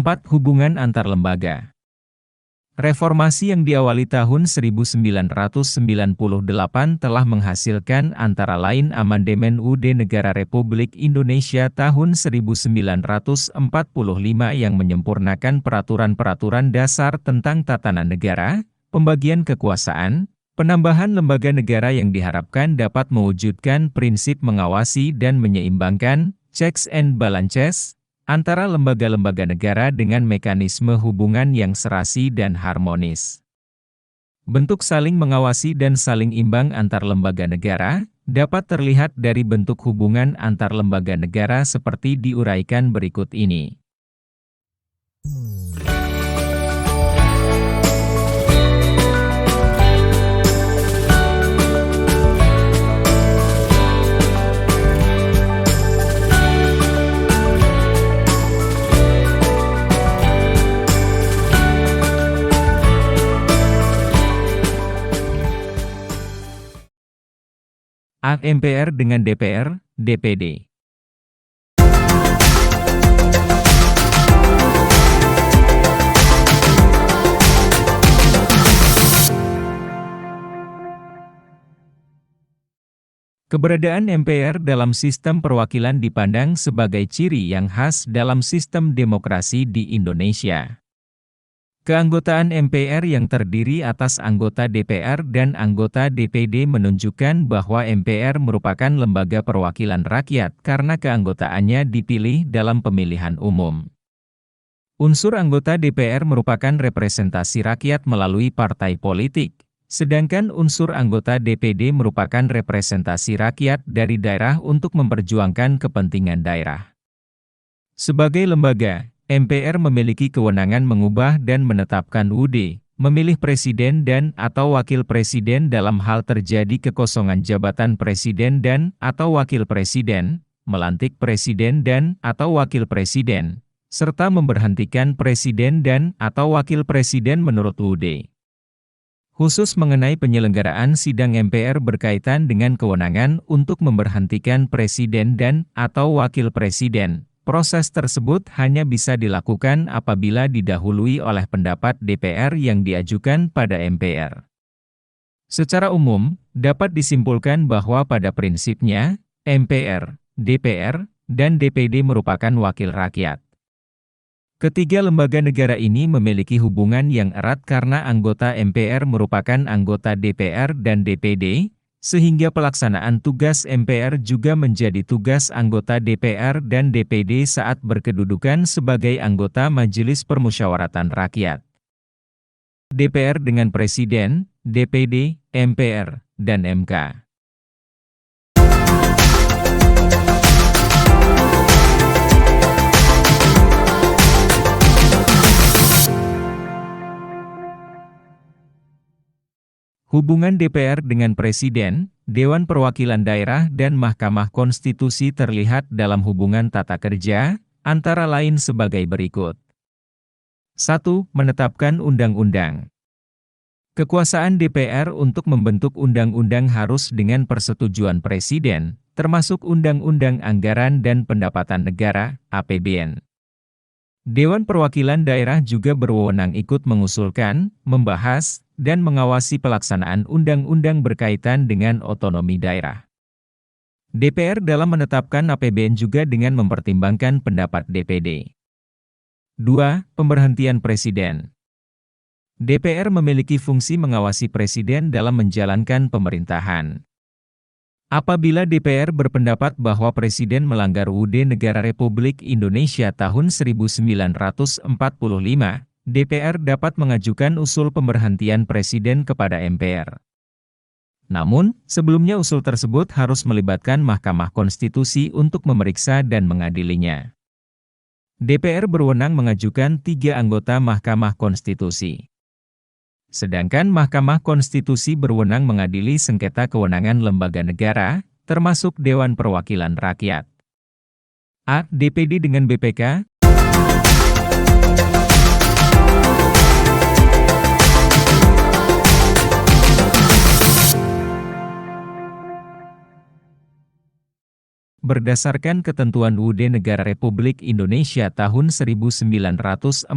4. Hubungan antar lembaga. Reformasi yang diawali tahun 1998 telah menghasilkan antara lain Amandemen UUD Negara Republik Indonesia tahun 1945 yang menyempurnakan peraturan-peraturan dasar tentang tatanan negara, pembagian kekuasaan, penambahan lembaga negara yang diharapkan dapat mewujudkan prinsip mengawasi dan menyeimbangkan checks and balances antara lembaga-lembaga negara dengan mekanisme hubungan yang serasi dan harmonis. Bentuk saling mengawasi dan saling imbang antar lembaga negara dapat terlihat dari bentuk hubungan antar lembaga negara seperti diuraikan berikut ini. A. MPR dengan DPR, DPD. Keberadaan MPR dalam sistem perwakilan dipandang sebagai ciri yang khas dalam sistem demokrasi di Indonesia. Keanggotaan MPR yang terdiri atas anggota DPR dan anggota DPD menunjukkan bahwa MPR merupakan lembaga perwakilan rakyat karena keanggotaannya dipilih dalam pemilihan umum. Unsur anggota DPR merupakan representasi rakyat melalui partai politik, sedangkan unsur anggota DPD merupakan representasi rakyat dari daerah untuk memperjuangkan kepentingan daerah. Sebagai lembaga, MPR memiliki kewenangan mengubah dan menetapkan UUD, memilih presiden dan atau wakil presiden dalam hal terjadi kekosongan jabatan presiden dan atau wakil presiden, melantik presiden dan atau wakil presiden, serta memberhentikan presiden dan atau wakil presiden menurut UUD. Khusus mengenai penyelenggaraan sidang MPR berkaitan dengan kewenangan untuk memberhentikan presiden dan atau wakil presiden. Proses tersebut hanya bisa dilakukan apabila didahului oleh pendapat DPR yang diajukan pada MPR. Secara umum, dapat disimpulkan bahwa pada prinsipnya, MPR, DPR, dan DPD merupakan wakil rakyat. Ketiga lembaga negara ini memiliki hubungan yang erat karena anggota MPR merupakan anggota DPR dan DPD, sehingga pelaksanaan tugas MPR juga menjadi tugas anggota DPR dan DPD saat berkedudukan sebagai anggota Majelis Permusyawaratan Rakyat. DPR dengan Presiden, DPD, MPR, dan MK. Hubungan DPR dengan Presiden, Dewan Perwakilan Daerah dan Mahkamah Konstitusi terlihat dalam hubungan tata kerja, antara lain sebagai berikut. 1. Menetapkan undang-undang. Kekuasaan DPR untuk membentuk undang-undang harus dengan persetujuan Presiden, termasuk Undang-Undang Anggaran dan Pendapatan Negara, APBN. Dewan Perwakilan Daerah juga berwenang ikut mengusulkan, membahas, dan mengawasi pelaksanaan undang-undang berkaitan dengan otonomi daerah. DPR dalam menetapkan APBN juga dengan mempertimbangkan pendapat DPD. 2. Pemberhentian Presiden. DPR memiliki fungsi mengawasi Presiden dalam menjalankan pemerintahan. Apabila DPR berpendapat bahwa Presiden melanggar UUD Negara Republik Indonesia tahun 1945, DPR dapat mengajukan usul pemberhentian Presiden kepada MPR. Namun, sebelumnya usul tersebut harus melibatkan Mahkamah Konstitusi untuk memeriksa dan mengadilinya. DPR berwenang mengajukan 3 anggota Mahkamah Konstitusi. Sedangkan Mahkamah Konstitusi berwenang mengadili sengketa kewenangan lembaga negara, termasuk Dewan Perwakilan Rakyat. A. DPD dengan BPK. berdasarkan ketentuan UUD Negara Republik Indonesia tahun 1945.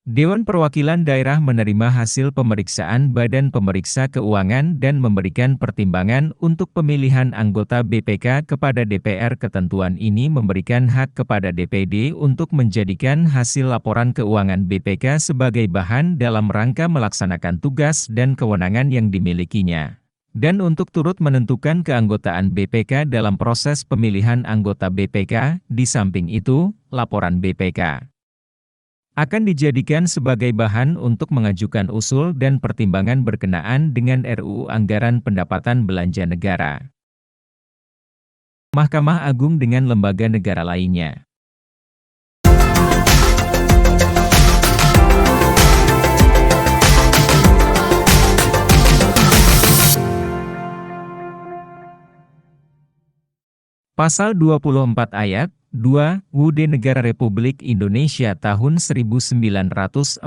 Dewan Perwakilan Daerah menerima hasil pemeriksaan Badan Pemeriksa Keuangan dan memberikan pertimbangan untuk pemilihan anggota BPK kepada DPR. Ketentuan ini memberikan hak kepada DPD untuk menjadikan hasil laporan keuangan BPK sebagai bahan dalam rangka melaksanakan tugas dan kewenangan yang dimilikinya, dan untuk turut menentukan keanggotaan BPK dalam proses pemilihan anggota BPK. Di samping itu, laporan BPK akan dijadikan sebagai bahan untuk mengajukan usul dan pertimbangan berkenaan dengan RUU Anggaran Pendapatan Belanja Negara, Mahkamah Agung dengan lembaga negara lainnya. Pasal 24 ayat 2 UUD Negara Republik Indonesia tahun 1945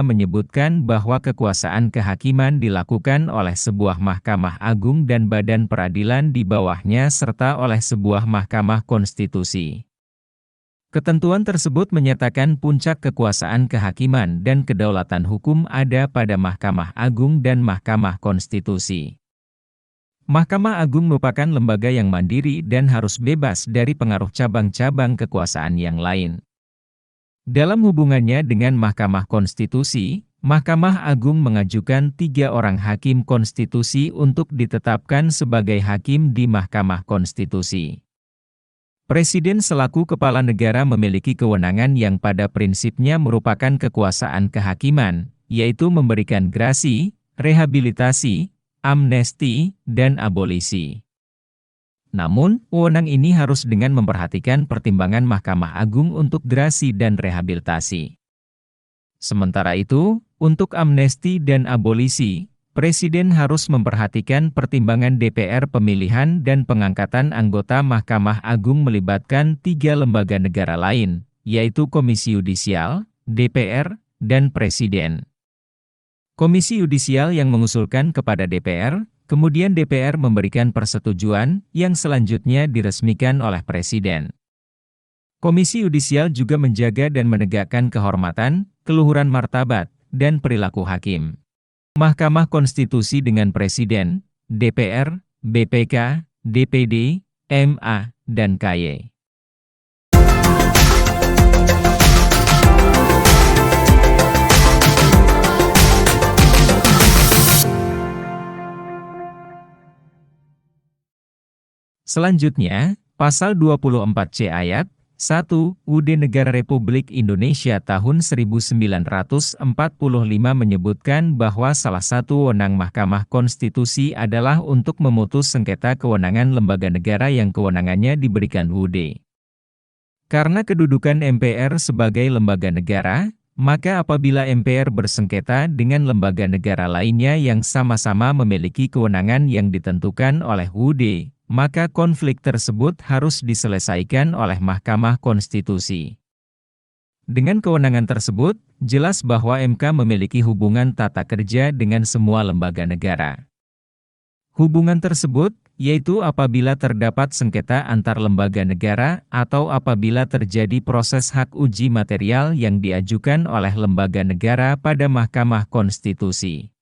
menyebutkan bahwa kekuasaan kehakiman dilakukan oleh sebuah Mahkamah Agung dan badan peradilan di bawahnya serta oleh sebuah Mahkamah Konstitusi. Ketentuan tersebut menyatakan puncak kekuasaan kehakiman dan kedaulatan hukum ada pada Mahkamah Agung dan Mahkamah Konstitusi. Mahkamah Agung merupakan lembaga yang mandiri dan harus bebas dari pengaruh cabang-cabang kekuasaan yang lain. Dalam hubungannya dengan Mahkamah Konstitusi, Mahkamah Agung mengajukan 3 orang hakim konstitusi untuk ditetapkan sebagai hakim di Mahkamah Konstitusi. Presiden selaku kepala negara memiliki kewenangan yang pada prinsipnya merupakan kekuasaan kehakiman, yaitu memberikan grasi, rehabilitasi, amnesti, dan abolisi. Namun, wewenang ini harus dengan memperhatikan pertimbangan Mahkamah Agung untuk grasi dan rehabilitasi. Sementara itu, untuk amnesti dan abolisi, Presiden harus memperhatikan pertimbangan DPR. Pemilihan dan pengangkatan anggota Mahkamah Agung melibatkan 3 lembaga negara lain, yaitu Komisi Yudisial, DPR, dan Presiden. Komisi Yudisial yang mengusulkan kepada DPR, kemudian DPR memberikan persetujuan, yang selanjutnya diresmikan oleh Presiden. Komisi Yudisial juga menjaga dan menegakkan kehormatan, keluhuran martabat, dan perilaku hakim. Mahkamah Konstitusi dengan Presiden, DPR, BPK, DPD, MA, dan KY. Selanjutnya, Pasal 24C ayat 1 UUD Negara Republik Indonesia tahun 1945 menyebutkan bahwa salah satu wewenang Mahkamah Konstitusi adalah untuk memutus sengketa kewenangan lembaga negara yang kewenangannya diberikan UUD. Karena kedudukan MPR sebagai lembaga negara, maka apabila MPR bersengketa dengan lembaga negara lainnya yang sama-sama memiliki kewenangan yang ditentukan oleh UUD, maka konflik tersebut harus diselesaikan oleh Mahkamah Konstitusi. Dengan kewenangan tersebut, jelas bahwa MK memiliki hubungan tata kerja dengan semua lembaga negara. Hubungan tersebut, yaitu apabila terdapat sengketa antar lembaga negara atau apabila terjadi proses hak uji material yang diajukan oleh lembaga negara pada Mahkamah Konstitusi.